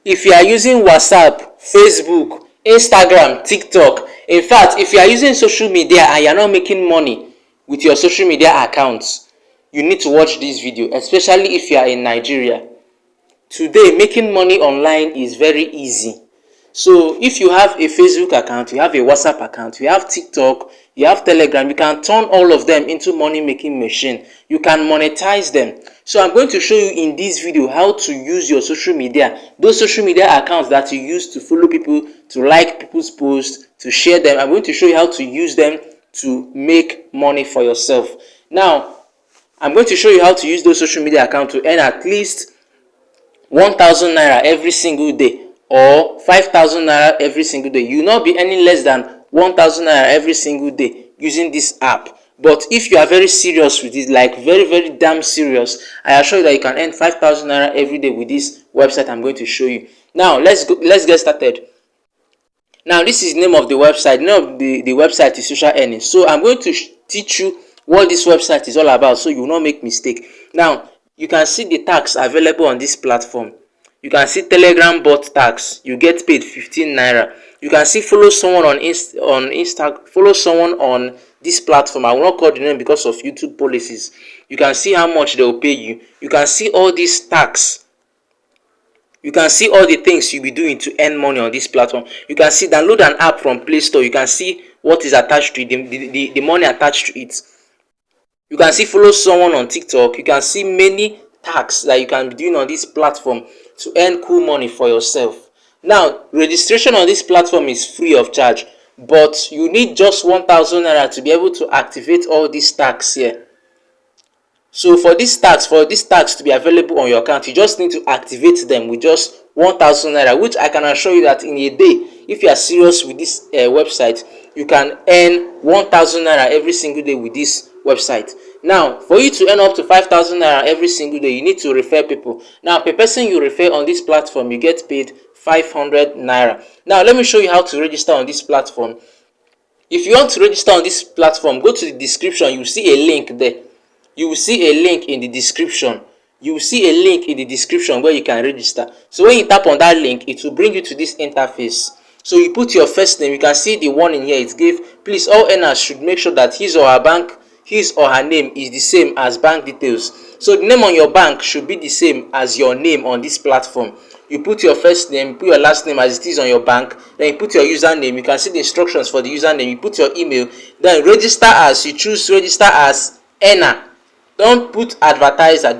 If you are using WhatsApp, Facebook, Instagram, TikTok, in fact, if you are using social media and you are not making money with your social media accounts, you need to watch this video, especially if you are in Nigeria. Today, making money online is very easy. So if you have a Facebook account, you have a WhatsApp account, you have TikTok, you have Telegram, you can turn all of them into money making machine. You can monetize them. So I'm going to show you in this video how to use your social media, those social media accounts that you use to follow people, to like people's posts, to share them. I'm going to show you how to use them to make money for yourself. Now, I'm going to show you how to use those social media accounts to earn at least 1,000 naira every single day or 5,000 naira every single day. You will not be earning less than 1,000 naira every single day using this app. But if you are very serious with it, like very damn serious, I assure you that you can earn 5,000 naira every day with this website I'm going to show you. Now let's get started. Now this is the name of the website. The name of the website is Social Earning. So I'm going to teach you what this website is all about, so you will not make mistake. Now you can see the tax available on this platform. You can see Telegram bot tax. You get paid 15 naira. You can see follow someone on Insta, follow someone on this platform. I will not call the name because of YouTube policies. You can see how much they will pay you. You can see all these tax. You can see all the things you'll be doing to earn money on this platform. You can see download an app from Play Store. You can see what is attached to it, the money attached to it. You can see follow someone on TikTok. You can see many tasks that you can be doing on this platform to earn cool money for yourself. Now, registration on this platform is free of charge, but you need just 1,000 naira to be able to activate all these tasks here. So for this tax to be available on your account, you just need to activate them with just 1,000 naira, which I can assure you that in a day, if you are serious with this website, you can earn 1,000 naira every single day with this website. Now, for you to earn up to 5,000 naira every single day, you need to refer people. Now, per person you refer on this platform, you get paid 500 naira. Now, let me show you how to register on this platform. If you want to register on this platform, go to the description. You will see a link there. You will see a link in the description. You will see a link in the description where you can register. So when you tap on that link, it will bring you to this interface. So you put your first name. You can see the one in here. It gave, please, all earners should make sure that his or her name is the same as bank details. So the name on your bank should be the same as your name on this platform. You put your first name, you put your last name as it is on your bank, then you put your username. You can see the instructions for the username. You put your email, then register as. You choose register as earner. Don't put advertiser.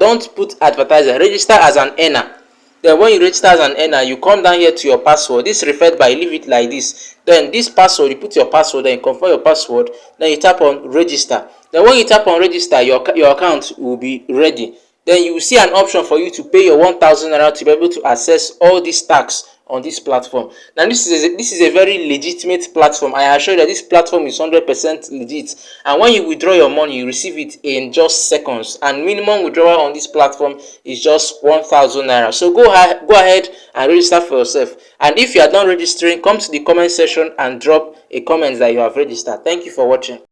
Register as an earner. Then when you register as an earner, you come down here to your password. This referred by, leave it like this. Then this password, you put your password, then you confirm your password, then you tap on register. Then when you tap on register, your account will be ready. Then you will see an option for you to pay your 1,000 naira to be able to access all these tasks on this platform. Now this is a very legitimate platform. I assure you that this platform is 100% legit, and when you withdraw your money, you receive it in just seconds, and minimum withdrawal on this platform is just 1,000 naira. So go ahead and register for yourself. And if you are done registering, come to the comment section and drop a comment that you have registered. Thank you for watching.